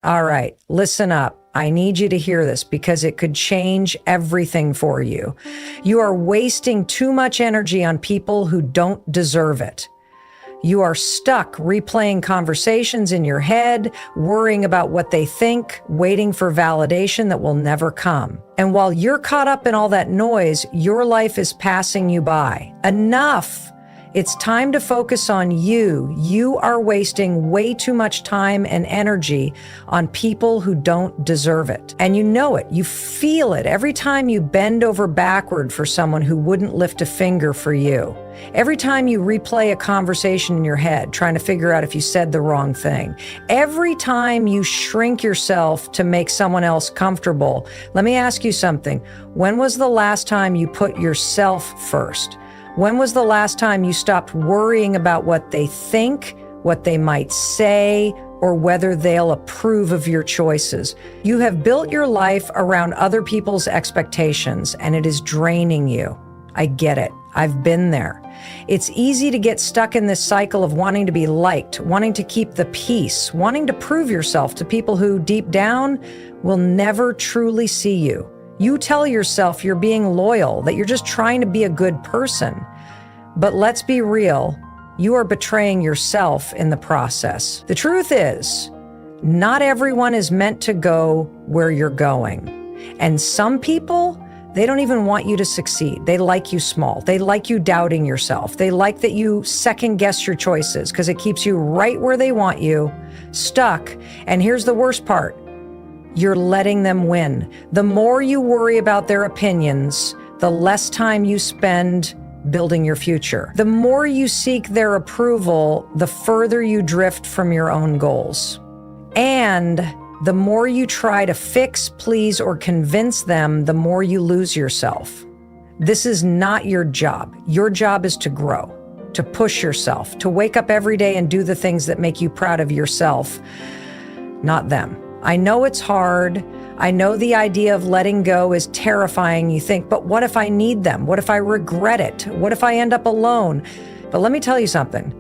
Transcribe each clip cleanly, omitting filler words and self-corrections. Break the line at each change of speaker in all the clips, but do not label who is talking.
All right, listen up. I need you to hear this because it could change everything for you. You are wasting too much energy on people who don't deserve it. You are stuck replaying conversations in your head, worrying about what they think, waiting for validation that will never come. And while you're caught up in all that noise, your life is passing you by. Enough! It's time to focus on you. You are wasting way too much time and energy on people who don't deserve it. And you know it. You feel it every time you bend over backward for someone who wouldn't lift a finger for you. Every time you replay a conversation in your head, trying to figure out if you said the wrong thing. Every time you shrink yourself to make someone else comfortable. Let me ask you something. When was the last time you put yourself first? When was the last time you stopped worrying about what they think, what they might say, or whether they'll approve of your choices? You have built your life around other people's expectations, and it is draining you. I get it. I've been there. It's easy to get stuck in this cycle of wanting to be liked, wanting to keep the peace, wanting to prove yourself to people who deep down will never truly see you. You tell yourself you're being loyal, that you're just trying to be a good person. But let's be real, you are betraying yourself in the process. The truth is, not everyone is meant to go where you're going. And some people, they don't even want you to succeed. They like you small. They like you doubting yourself. They like that you second guess your choices because it keeps you right where they want you, stuck. And here's the worst part. You're letting them win. The more you worry about their opinions, the less time you spend building your future. The more you seek their approval, the further you drift from your own goals. And the more you try to fix, please, or convince them, the more you lose yourself. This is not your job. Your job is to grow, to push yourself, to wake up every day and do the things that make you proud of yourself, not them. I know it's hard. I know the idea of letting go is terrifying. You think, but what if I need them? What if I regret it? What if I end up alone? But let me tell you something.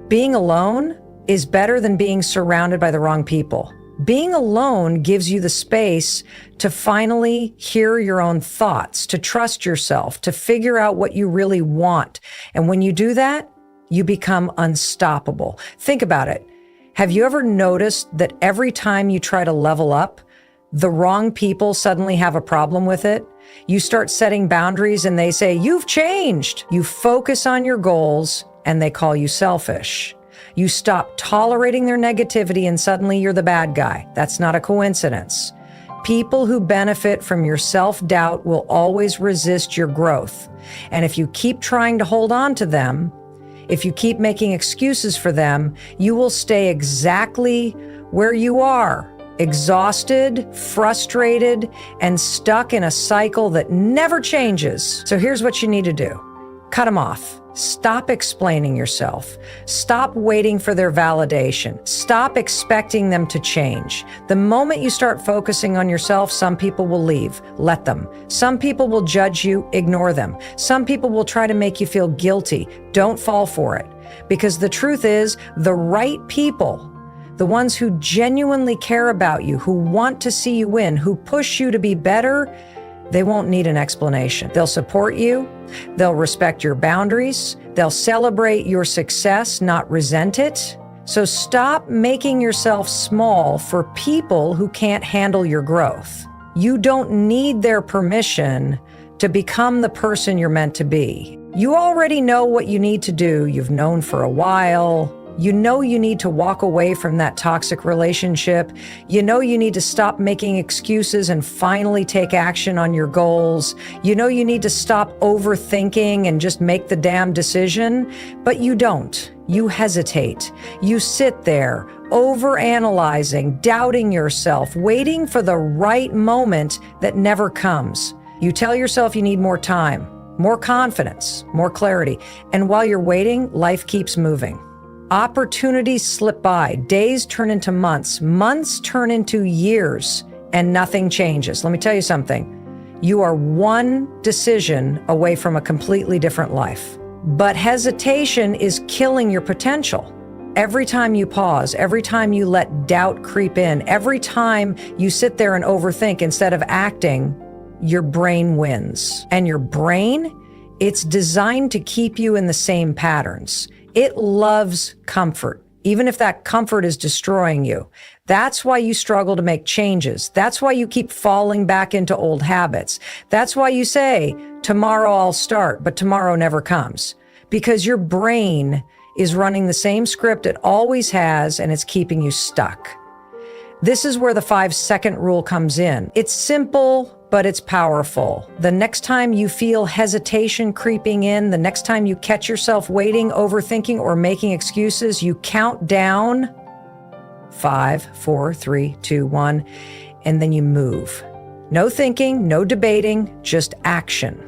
Being alone is better than being surrounded by the wrong people. Being alone gives you the space to finally hear your own thoughts, to trust yourself, to figure out what you really want. And when you do that, you become unstoppable. Think about it. Have you ever noticed that every time you try to level up, the wrong people suddenly have a problem with it? You start setting boundaries and they say, "You've changed." You focus on your goals and they call you selfish. You stop tolerating their negativity and suddenly you're the bad guy. That's not a coincidence. People who benefit from your self-doubt will always resist your growth. And if you keep trying to hold on to them, if you keep making excuses for them, you will stay exactly where you are, exhausted, frustrated, and stuck in a cycle that never changes. So here's what you need to do. Cut them off. Stop explaining yourself. Stop waiting for their validation. Stop expecting them to change. The moment you start focusing on yourself, some people will leave. Let them. Some people will judge you. Ignore them. Some people will try to make you feel guilty. Don't fall for it. Because the truth is, the right people, the ones who genuinely care about you, who want to see you win, who push you to be better, they won't need an explanation. They'll support you. They'll respect your boundaries. They'll celebrate your success, not resent it. So stop making yourself small for people who can't handle your growth. You don't need their permission to become the person you're meant to be. You already know what you need to do. You've known for a while. You know you need to walk away from that toxic relationship. You know you need to stop making excuses and finally take action on your goals. You know you need to stop overthinking and just make the damn decision, but you don't. You hesitate. You sit there, overanalyzing, doubting yourself, waiting for the right moment that never comes. You tell yourself you need more time, more confidence, more clarity. And while you're waiting, life keeps moving. Opportunities slip by, days turn into months, months turn into years, and nothing changes. Let me tell you something. You are one decision away from a completely different life. But hesitation is killing your potential. Every time you pause, every time you let doubt creep in, every time you sit there and overthink instead of acting, your brain wins. And your brain, it's designed to keep you in the same patterns. It loves comfort, even if that comfort is destroying you. That's why you struggle to make changes. That's why you keep falling back into old habits. That's why you say, tomorrow I'll start, but tomorrow never comes. Because your brain is running the same script it always has, and it's keeping you stuck. This is where the 5-second rule comes in. It's simple, but it's powerful. The next time you feel hesitation creeping in, the next time you catch yourself waiting, overthinking, or making excuses, you count down 5, 4, 3, 2, 1, and then you move. No thinking, no debating, just action.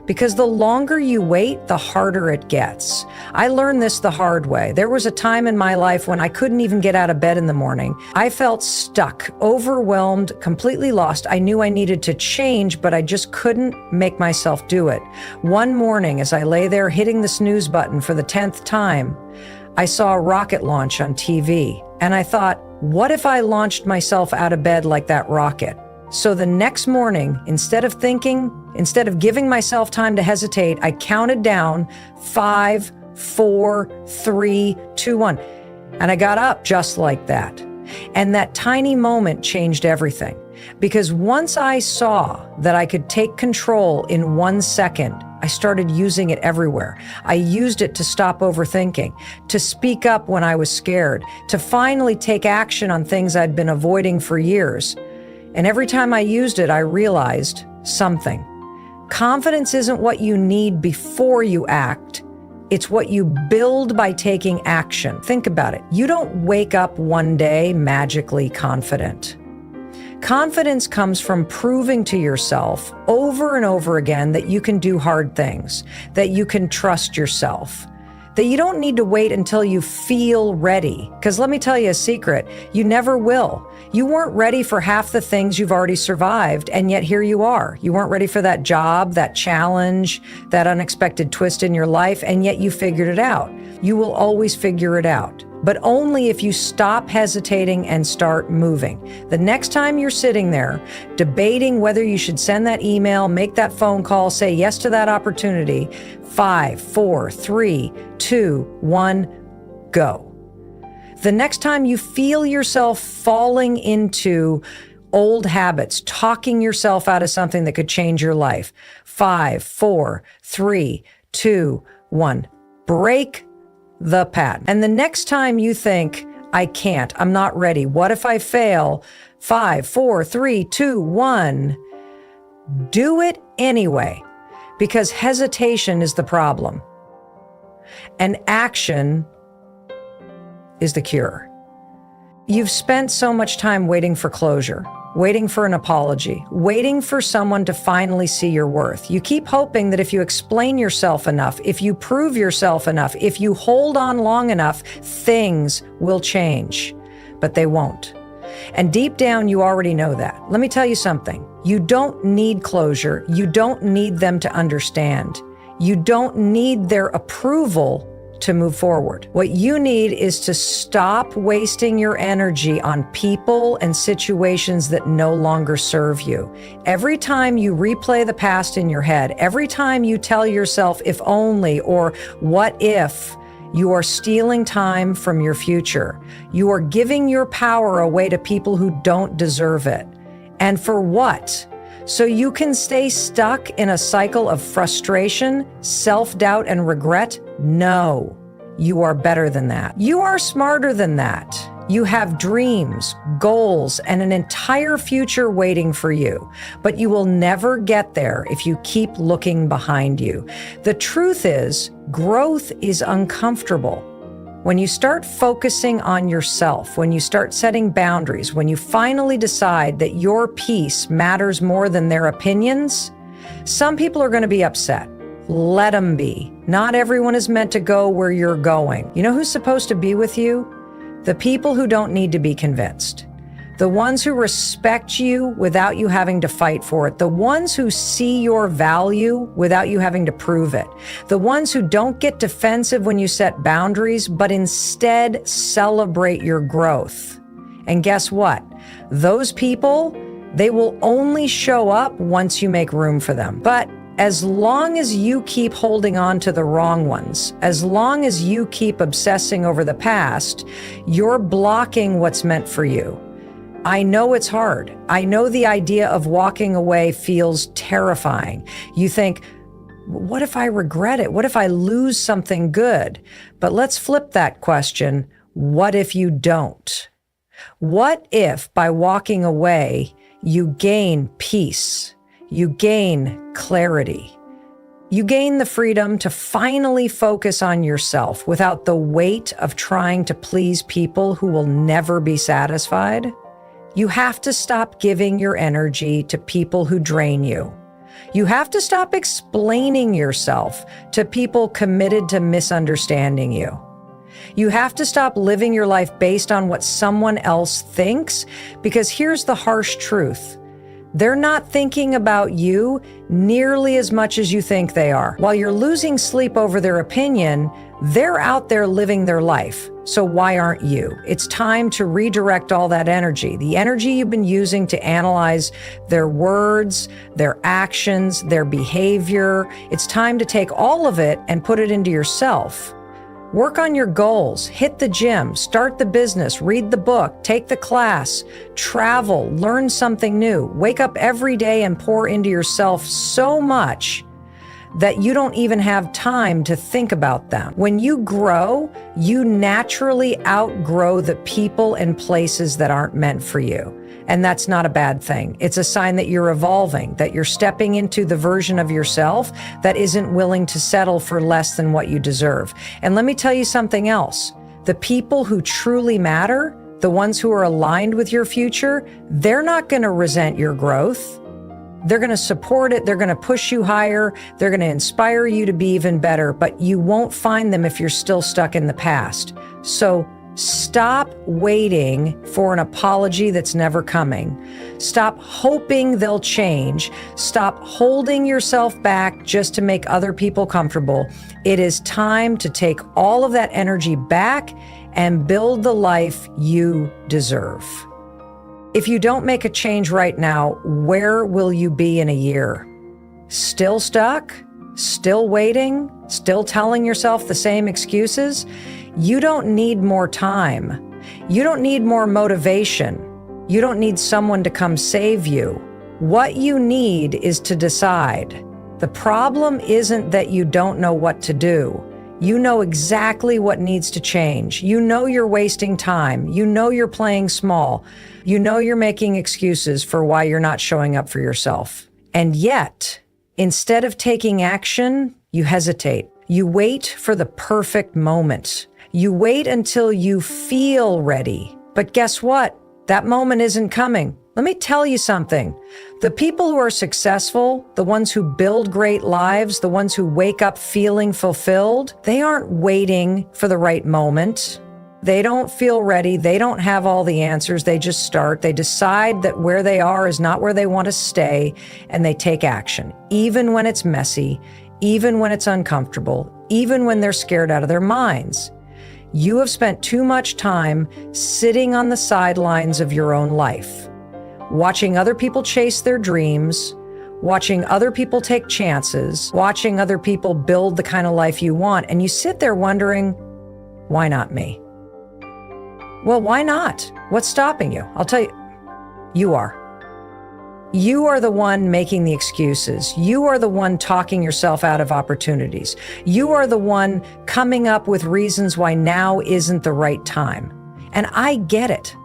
Because the longer you wait, the harder it gets. I learned this the hard way. There was a time in my life when I couldn't even get out of bed in the morning. I felt stuck, overwhelmed, completely lost. I knew I needed to change, but I just couldn't make myself do it. One morning, as I lay there hitting the snooze button for the 10th time, I saw a rocket launch on TV, and I thought, what if I launched myself out of bed like that rocket? So the next morning, instead of giving myself time to hesitate, I counted down 5, 4, 3, 2, 1. And I got up just like that. And that tiny moment changed everything. Because once I saw that I could take control in 1 second, I started using it everywhere. I used it to stop overthinking, to speak up when I was scared, to finally take action on things I'd been avoiding for years. And every time I used it, I realized something. Confidence isn't what you need before you act. It's what you build by taking action. Think about it. You don't wake up one day magically confident. Confidence comes from proving to yourself over and over again that you can do hard things, that you can trust yourself, that you don't need to wait until you feel ready. Because let me tell you a secret, you never will. You weren't ready for half the things you've already survived, and yet here you are. You weren't ready for that job, that challenge, that unexpected twist in your life, and yet you figured it out. You will always figure it out, but only if you stop hesitating and start moving. The next time you're sitting there debating whether you should send that email, make that phone call, say yes to that opportunity, 5, 4, 3, 2, 1, go. The next time you feel yourself falling into old habits, talking yourself out of something that could change your life, 5, 4, 3, 2, 1, break the pattern. And the next time you think, I can't, I'm not ready, what if I fail? 5, 4, 3, 2, 1, do it anyway, because hesitation is the problem. And action is the cure. You've spent so much time waiting for closure, waiting for an apology, waiting for someone to finally see your worth. You keep hoping that if you explain yourself enough, if you prove yourself enough, if you hold on long enough, things will change. But they won't. And deep down, you already know that. Let me tell you something. You don't need closure. You don't need them to understand. You don't need their approval to move forward. What you need is to stop wasting your energy on people and situations that no longer serve you. Every time you replay the past in your head, every time you tell yourself if only or what if, you are stealing time from your future. You are giving your power away to people who don't deserve it. And for what? So you can stay stuck in a cycle of frustration, self-doubt, and regret? No, you are better than that. You are smarter than that. You have dreams, goals, and an entire future waiting for you, but you will never get there if you keep looking behind you. The truth is, growth is uncomfortable. When you start focusing on yourself, when you start setting boundaries, when you finally decide that your peace matters more than their opinions, some people are going to be upset. Let them be. Not everyone is meant to go where you're going. You know who's supposed to be with you? The people who don't need to be convinced. The ones who respect you without you having to fight for it. The ones who see your value without you having to prove it. The ones who don't get defensive when you set boundaries, but instead celebrate your growth. And guess what? Those people, they will only show up once you make room for them. But as long as you keep holding on to the wrong ones, as long as you keep obsessing over the past, you're blocking what's meant for you. I know it's hard. I know the idea of walking away feels terrifying. You think, what if I regret it? What if I lose something good? But let's flip that question. What if you don't? What if by walking away, you gain peace? You gain clarity. You gain the freedom to finally focus on yourself without the weight of trying to please people who will never be satisfied. You have to stop giving your energy to people who drain you. You have to stop explaining yourself to people committed to misunderstanding you. You have to stop living your life based on what someone else thinks, because here's the harsh truth. They're not thinking about you nearly as much as you think they are. While you're losing sleep over their opinion, they're out there living their life. So why aren't you? It's time to redirect all that energy, the energy you've been using to analyze their words, their actions, their behavior. It's time to take all of it and put it into yourself. Work on your goals, hit the gym, start the business, read the book, take the class, travel, learn something new, wake up every day and pour into yourself so much that you don't even have time to think about them. When you grow, you naturally outgrow the people and places that aren't meant for you. And that's not a bad thing. It's a sign that you're evolving, that you're stepping into the version of yourself that isn't willing to settle for less than what you deserve. And let me tell you something else. The people who truly matter, the ones who are aligned with your future, they're not going to resent your growth. They're going to support it. They're going to push you higher. They're going to inspire you to be even better, but you won't find them if you're still stuck in the past. So stop waiting for an apology that's never coming. Stop hoping they'll change. Stop holding yourself back just to make other people comfortable. It is time to take all of that energy back and build the life you deserve. If you don't make a change right now, where will you be in a year? Still stuck? Still waiting? Still telling yourself the same excuses? You don't need more time. You don't need more motivation. You don't need someone to come save you. What you need is to decide. The problem isn't that you don't know what to do. You know exactly what needs to change. You know you're wasting time. You know you're playing small. You know you're making excuses for why you're not showing up for yourself. And yet, instead of taking action, you hesitate. You wait for the perfect moment. You wait until you feel ready. But guess what? That moment isn't coming. Let me tell you something. The people who are successful, the ones who build great lives, the ones who wake up feeling fulfilled, they aren't waiting for the right moment. They don't feel ready. They don't have all the answers. They just start. They decide that where they are is not where they want to stay, and they take action, even when it's messy, even when it's uncomfortable, even when they're scared out of their minds. You have spent too much time sitting on the sidelines of your own life, watching other people chase their dreams, watching other people take chances, watching other people build the kind of life you want, and you sit there wondering, why not me? Well, why not? What's stopping you? I'll tell you, you are. You are the one making the excuses. You are the one talking yourself out of opportunities. You are the one coming up with reasons why now isn't the right time. And I get it.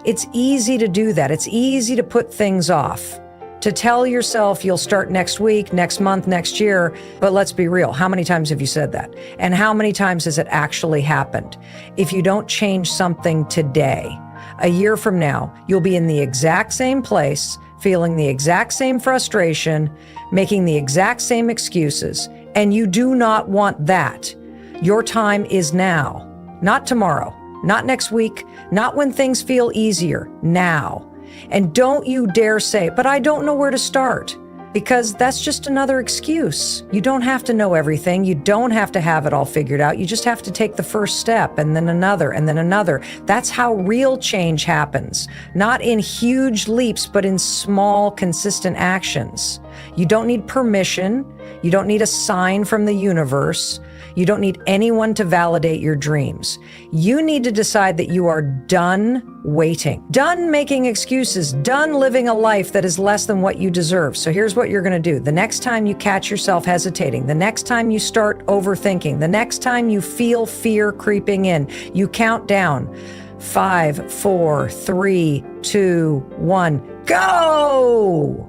It's easy to do that. It's easy to put things off, to tell yourself you'll start next week, next month, next year. But let's be real. How many times have you said that? And how many times has it actually happened? If you don't change something today, a year from now, you'll be in the exact same place, feeling the exact same frustration, making the exact same excuses. And you do not want that. Your time is now, not tomorrow. not next week, not when things feel easier, now. And don't you dare say, but I don't know where to start, because that's just another excuse. You don't have to know everything. You don't have to have it all figured out. You just have to take the first step, and then another, and then another. That's how real change happens. Not in huge leaps, but in small, consistent actions. You don't need permission. You don't need a sign from the universe. You don't need anyone to validate your dreams. You need to decide that you are done waiting, done making excuses, done living a life that is less than what you deserve. So here's what you're going to do. The next time you catch yourself hesitating, the next time you start overthinking, the next time you feel fear creeping in, you count down. 5, 4, 3, 2, 1, go!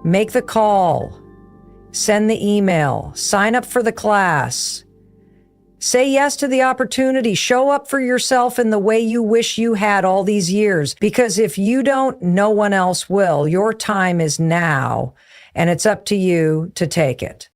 Make the call. Send the email, sign up for the class, say yes to the opportunity, show up for yourself in the way you wish you had all these years. Because if you don't, no one else will. Your time is now, and it's up to you to take it.